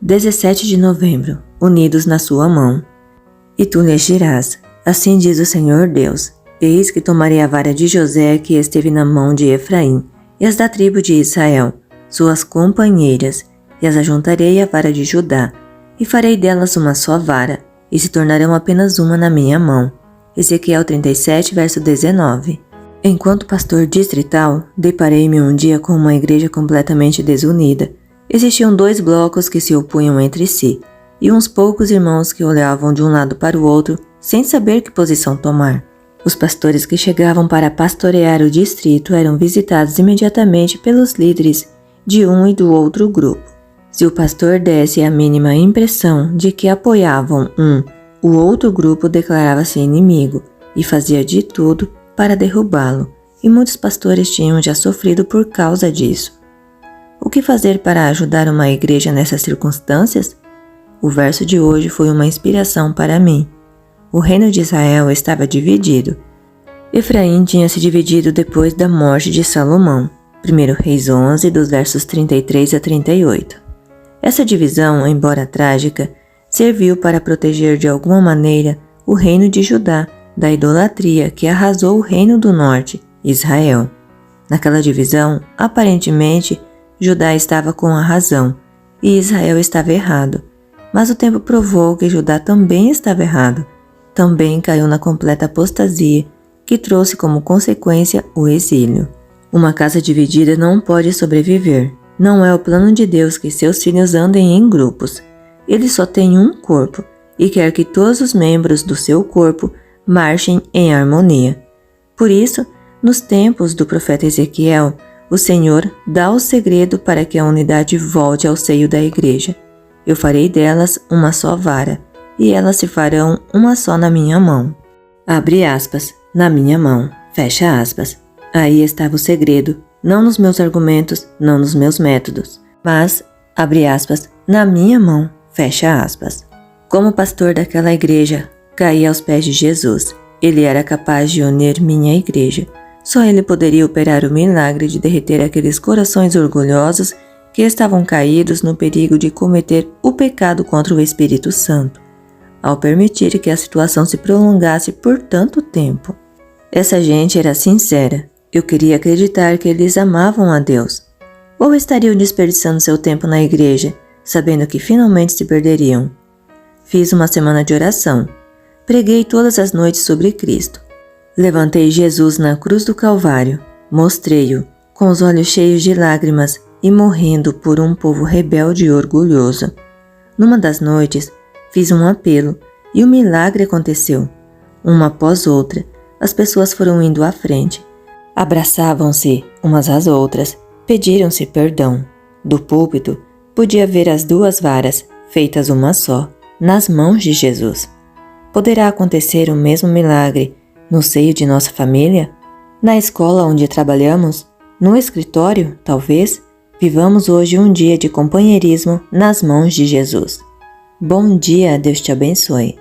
17 de novembro, unidos na sua mão. E tu lhes dirás, assim diz o Senhor Deus, eis que tomarei a vara de José que esteve na mão de Efraim, e as da tribo de Israel, suas companheiras, e as ajuntarei à vara de Judá, e farei delas uma só vara, e se tornarão apenas uma na minha mão. Ezequiel 37, verso 19. Enquanto pastor distrital, deparei-me um dia com uma igreja completamente desunida. Existiam 2 blocos que se opunham entre si, e uns poucos irmãos que olhavam de um lado para o outro, sem saber que posição tomar. Os pastores que chegavam para pastorear o distrito eram visitados imediatamente pelos líderes de um e do outro grupo. Se o pastor desse a mínima impressão de que apoiavam o outro grupo declarava-se inimigo e fazia de tudo para derrubá-lo, e muitos pastores tinham já sofrido por causa disso. O que fazer para ajudar uma igreja nessas circunstâncias? O verso de hoje foi uma inspiração para mim. O reino de Israel estava dividido. Efraim tinha se dividido depois da morte de Salomão. 1 Reis 11, dos versos 33 a 38. Essa divisão, embora trágica, serviu para proteger de alguma maneira o reino de Judá da idolatria que arrasou o reino do norte, Israel. Naquela divisão, aparentemente, Judá estava com a razão e Israel estava errado. Mas o tempo provou que Judá também estava errado. Também caiu na completa apostasia, que trouxe como consequência o exílio. Uma casa dividida não pode sobreviver. Não é o plano de Deus que seus filhos andem em grupos. Ele só tem um corpo e quer que todos os membros do seu corpo marchem em harmonia. Por isso, nos tempos do profeta Ezequiel, o Senhor dá o segredo para que a unidade volte ao seio da igreja. Eu farei delas uma só vara, e elas se farão uma só na minha mão. Abre aspas, na minha mão, fecha aspas. Aí estava o segredo, não nos meus argumentos, não nos meus métodos, mas, abre aspas, na minha mão, fecha aspas. Como pastor daquela igreja, caí aos pés de Jesus. Ele era capaz de unir minha igreja. Só ele poderia operar o milagre de derreter aqueles corações orgulhosos que estavam caídos no perigo de cometer o pecado contra o Espírito Santo, ao permitir que a situação se prolongasse por tanto tempo. Essa gente era sincera. Eu queria acreditar que eles amavam a Deus. Ou estariam desperdiçando seu tempo na igreja, sabendo que finalmente se perderiam. Fiz uma semana de oração. Preguei todas as noites sobre Cristo. Levantei Jesus na cruz do Calvário. Mostrei-o, com os olhos cheios de lágrimas e morrendo por um povo rebelde e orgulhoso. Numa das noites, fiz um apelo e o milagre aconteceu. Uma após outra, as pessoas foram indo à frente. Abraçavam-se umas às outras, pediram-se perdão. Do púlpito, podia ver as 2 varas, feitas uma só, nas mãos de Jesus. Poderá acontecer o mesmo milagre no seio de nossa família? Na escola onde trabalhamos? No escritório, talvez? Vivamos hoje um dia de companheirismo nas mãos de Jesus. Bom dia, Deus te abençoe.